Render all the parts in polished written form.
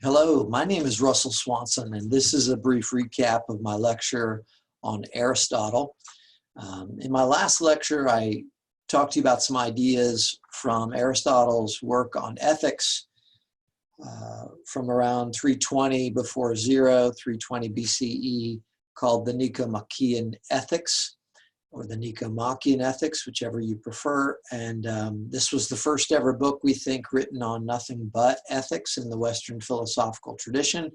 Hello, my name is Russell Swanson, and this is a brief recap of my lecture on Aristotle. In my last lecture, I talked to you about some ideas from Aristotle's work on ethics from around 320 before zero, 320 BCE, called the Nicomachean Ethics, or the Nicomachean Ethics, whichever you prefer. And this was the first ever book, we think, written on nothing but ethics in the Western philosophical tradition.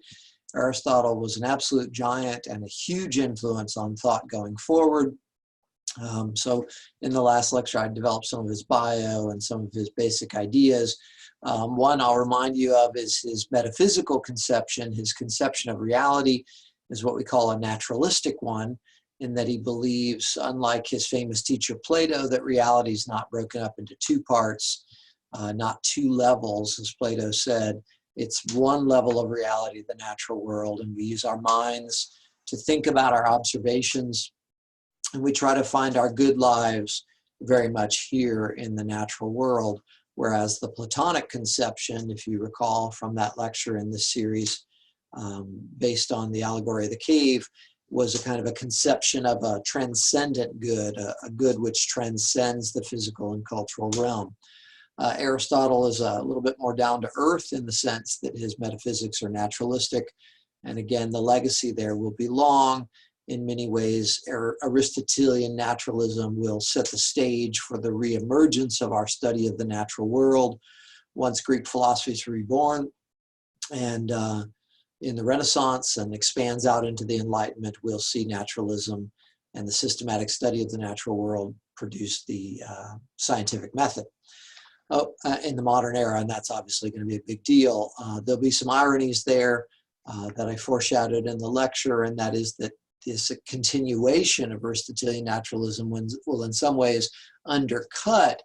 Aristotle was an absolute giant and a huge influence on thought going forward. So in the last lecture, I developed some of his bio and some of his basic ideas. One I'll remind you of is his metaphysical conception. His conception of reality is what we call a naturalistic one, in that he believes, unlike his famous teacher Plato, that reality is not broken up into two parts, not two levels, as Plato said. It's one level of reality, the natural world, and we use our minds to think about our observations, and we try to find our good lives very much here in the natural world, whereas the Platonic conception, if you recall from that lecture in this series, based on the allegory of the cave, was a kind of a conception of a transcendent good, a good which transcends the physical and cultural realm. Aristotle is a little bit more down to earth in the sense that his metaphysics are naturalistic. And again, the legacy there will be long. In many ways, Aristotelian naturalism will set the stage for the reemergence of our study of the natural world once Greek philosophy is reborn. And in the Renaissance and expands out into the Enlightenment, we'll see naturalism and the systematic study of the natural world produce the scientific method in the modern era, and that's obviously going to be a big deal. There'll be some ironies there that I foreshadowed in the lecture, and that is that this continuation of Aristotelian naturalism will in some ways undercut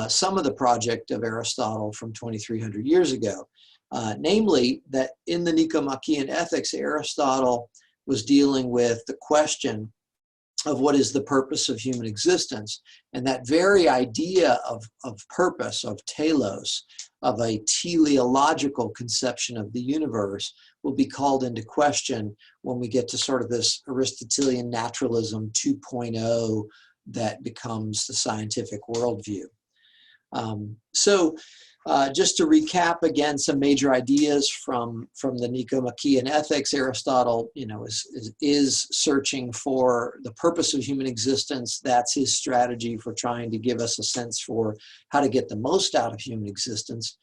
some of the project of Aristotle from 2,300 years ago. Namely, that in the Nicomachean Ethics, Aristotle was dealing with the question of what is the purpose of human existence. And that very idea of purpose, of telos, of a teleological conception of the universe, will be called into question when we get to sort of this Aristotelian naturalism 2.0 that becomes the scientific worldview. Just to recap again some major ideas from the Nicomachean Ethics, Aristotle, is searching for the purpose of human existence. That's his strategy for trying to give us a sense for how to get the most out of human existence.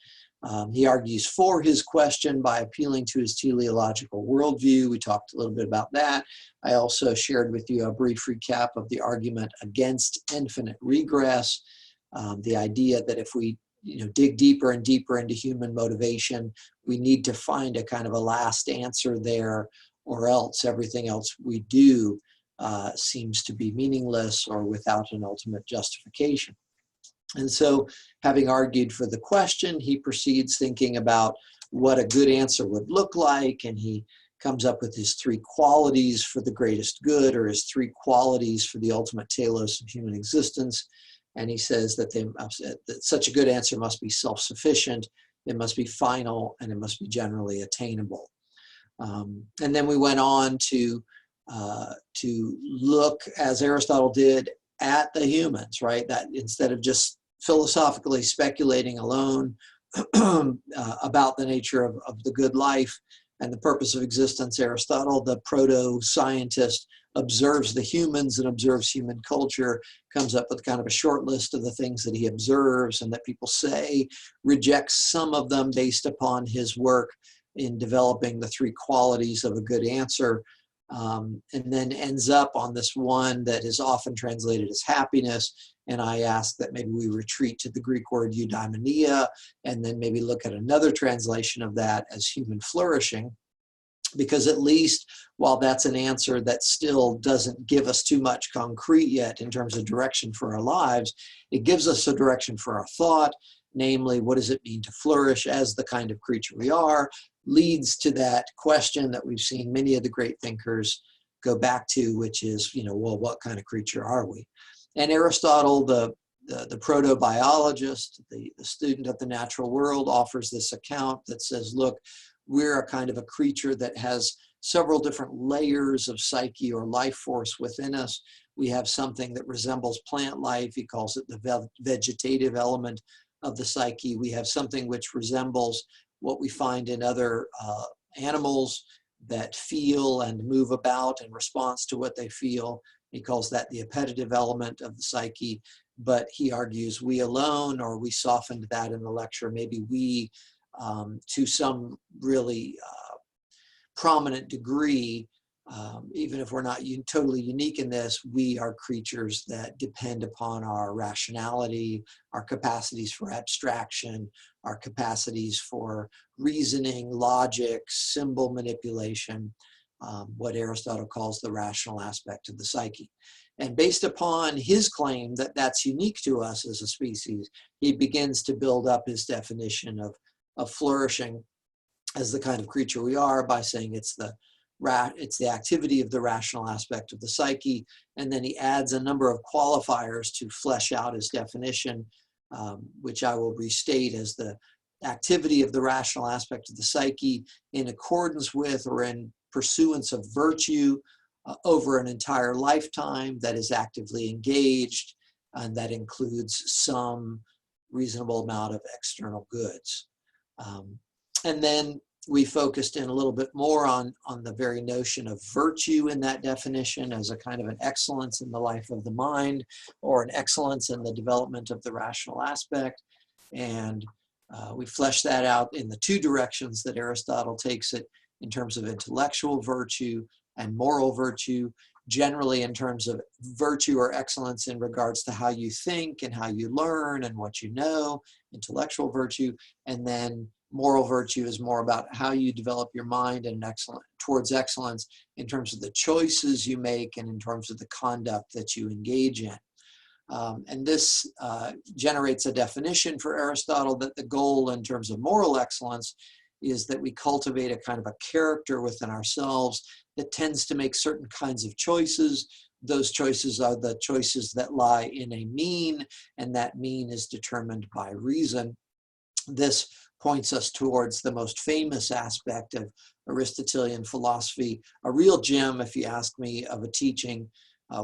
He argues for his question by appealing to his teleological worldview. We talked a little bit about that. I also shared with you a brief recap of the argument against infinite regress, the idea that if we dig deeper and deeper into human motivation, we need to find a kind of a last answer there, or else everything else we do seems to be meaningless or without an ultimate justification. And so, having argued for the question, he proceeds thinking about what a good answer would look like, and he comes up with his three qualities for the greatest good, or his three qualities for the ultimate telos of human existence. And he says that such a good answer must be self-sufficient, it must be final, and it must be generally attainable. And then we went on to look, as Aristotle did, at the humans, right? That instead of just philosophically speculating alone about the nature of the good life and the purpose of existence, Aristotle, the proto-scientist, observes the humans and observes human culture, comes up with kind of a short list of the things that he observes and that people say, rejects some of them based upon his work in developing the three qualities of a good answer, and then ends up on this one that is often translated as happiness. And I ask that maybe we retreat to the Greek word eudaimonia, and then maybe look at another translation of that as human flourishing. Because at least while that's an answer that still doesn't give us too much concrete yet in terms of direction for our lives, it gives us a direction for our thought, namely, what does it mean to flourish as the kind of creature we are, leads to that question that we've seen many of the great thinkers go back to, which is, well, what kind of creature are we? And Aristotle, the proto-biologist, the student of the natural world, offers this account that says, look, we're a kind of a creature that has several different layers of psyche or life force within us. We have something that resembles plant life. He calls it the vegetative element of the psyche. We have something which resembles what we find in other animals that feel and move about in response to what they feel. He calls that the appetitive element of the psyche. But he argues we alone, or we softened that in the lecture, maybe we, to some really prominent degree, even if we're not totally unique in this, we are creatures that depend upon our rationality, our capacities for abstraction, our capacities for reasoning, logic, symbol manipulation, what Aristotle calls the rational aspect of the psyche. And based upon his claim that that's unique to us as a species, he begins to build up his definition of flourishing as the kind of creature we are by saying it's the activity of the rational aspect of the psyche. And then he adds a number of qualifiers to flesh out his definition, which I will restate as the activity of the rational aspect of the psyche in accordance with or in pursuance of virtue over an entire lifetime that is actively engaged, and that includes some reasonable amount of external goods. And then we focused in a little bit more on the very notion of virtue in that definition as a kind of an excellence in the life of the mind, or an excellence in the development of the rational aspect. And we fleshed that out in the two directions that Aristotle takes it, in terms of intellectual virtue and moral virtue, generally in terms of virtue or excellence in regards to how you think and how you learn and what you know, intellectual virtue. And then moral virtue is more about how you develop your mind and towards excellence in terms of the choices you make and in terms of the conduct that you engage in. And this generates a definition for Aristotle that the goal in terms of moral excellence is that we cultivate a kind of a character within ourselves that tends to make certain kinds of choices. Those choices are the choices that lie in a mean, and that mean is determined by reason. This points us towards the most famous aspect of Aristotelian philosophy, a real gem, if you ask me, of a teaching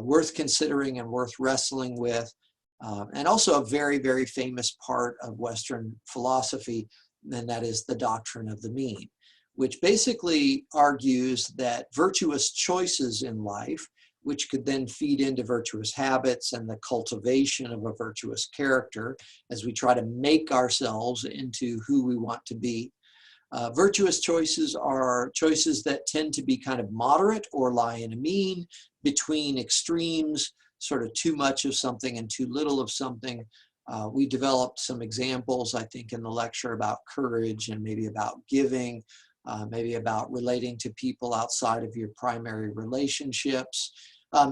worth considering and worth wrestling with, and also a very, very famous part of Western philosophy, and that is the doctrine of the mean, which basically argues that virtuous choices in life, which could then feed into virtuous habits and the cultivation of a virtuous character as we try to make ourselves into who we want to be. Virtuous choices are choices that tend to be kind of moderate or lie in a mean between extremes, sort of too much of something and too little of something. We developed some examples, I think, in the lecture about courage and maybe about giving, maybe about relating to people outside of your primary relationships.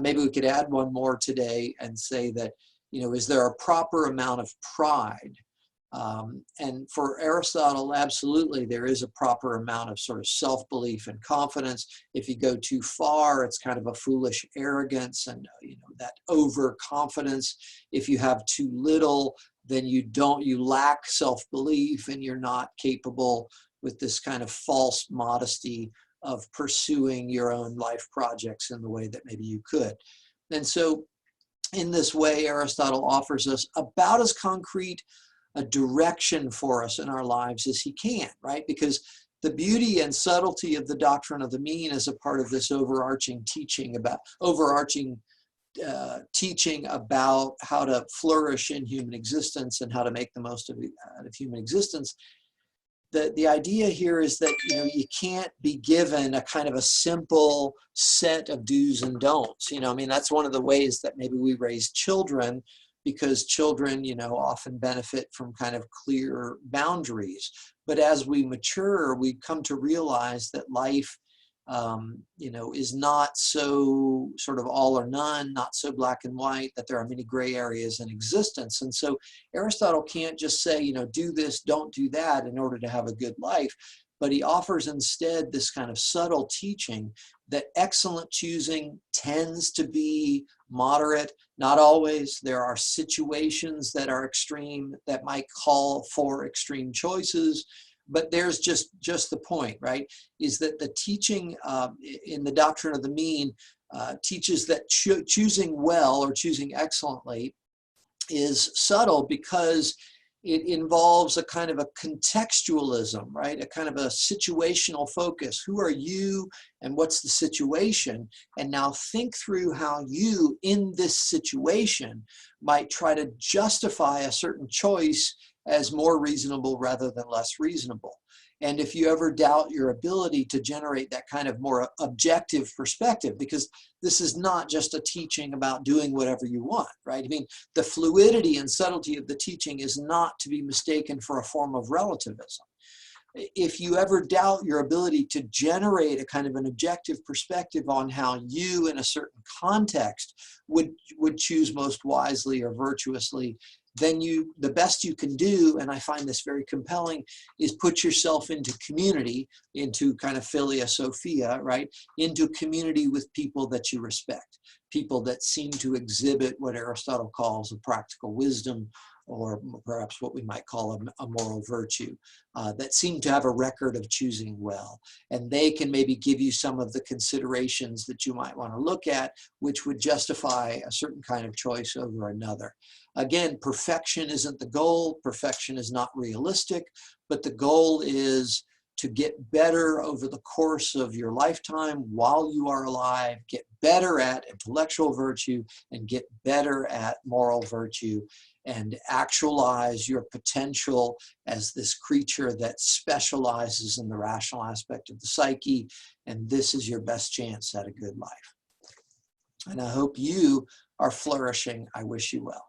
Maybe we could add one more today and say that, is there a proper amount of pride? And for Aristotle, absolutely, there is a proper amount of sort of self-belief and confidence. If you go too far, it's kind of a foolish arrogance and, that overconfidence. If you have too little, then you lack self-belief and you're not capable with this kind of false modesty of pursuing your own life projects in the way that maybe you could. And so in this way, Aristotle offers us about as concrete a direction for us in our lives as he can, right? Because the beauty and subtlety of the doctrine of the mean is a part of this overarching teaching about how to flourish in human existence and how to make the most of human existence. The idea here is that you can't be given a kind of a simple set of do's and don'ts. That's one of the ways that maybe we raise children, because children, often benefit from kind of clear boundaries. But as we mature, we come to realize that life, is not so sort of all or none, not so black and white, that there are many gray areas in existence. And so Aristotle can't just say, do this, don't do that in order to have a good life. But he offers instead this kind of subtle teaching that excellent choosing tends to be moderate. Not always. There are situations that are extreme that might call for extreme choices, But there's just the point, right? Is that the teaching in the doctrine of the mean teaches that choosing well or choosing excellently is subtle because it involves a kind of a contextualism, right? A kind of a situational focus. Who are you and what's the situation? And now think through how you, in this situation, might try to justify a certain choice as more reasonable rather than less reasonable. And if you ever doubt your ability to generate that kind of more objective perspective, because this is not just a teaching about doing whatever you want, right? I mean, the fluidity and subtlety of the teaching is not to be mistaken for a form of relativism. If you ever doubt your ability to generate a kind of an objective perspective on how you in a certain context would choose most wisely or virtuously, then the best you can do, and I find this very compelling, is put yourself into community, into kind of philia sophia, right? Into community with people that you respect, people that seem to exhibit what Aristotle calls a practical wisdom, or perhaps what we might call a moral virtue, that seem to have a record of choosing well. And they can maybe give you some of the considerations that you might want to look at, which would justify a certain kind of choice over another. Again, perfection isn't the goal. Perfection is not realistic, but the goal is to get better over the course of your lifetime while you are alive, get better at intellectual virtue and get better at moral virtue, and actualize your potential as this creature that specializes in the rational aspect of the psyche. And this is your best chance at a good life. And I hope you are flourishing. I wish you well.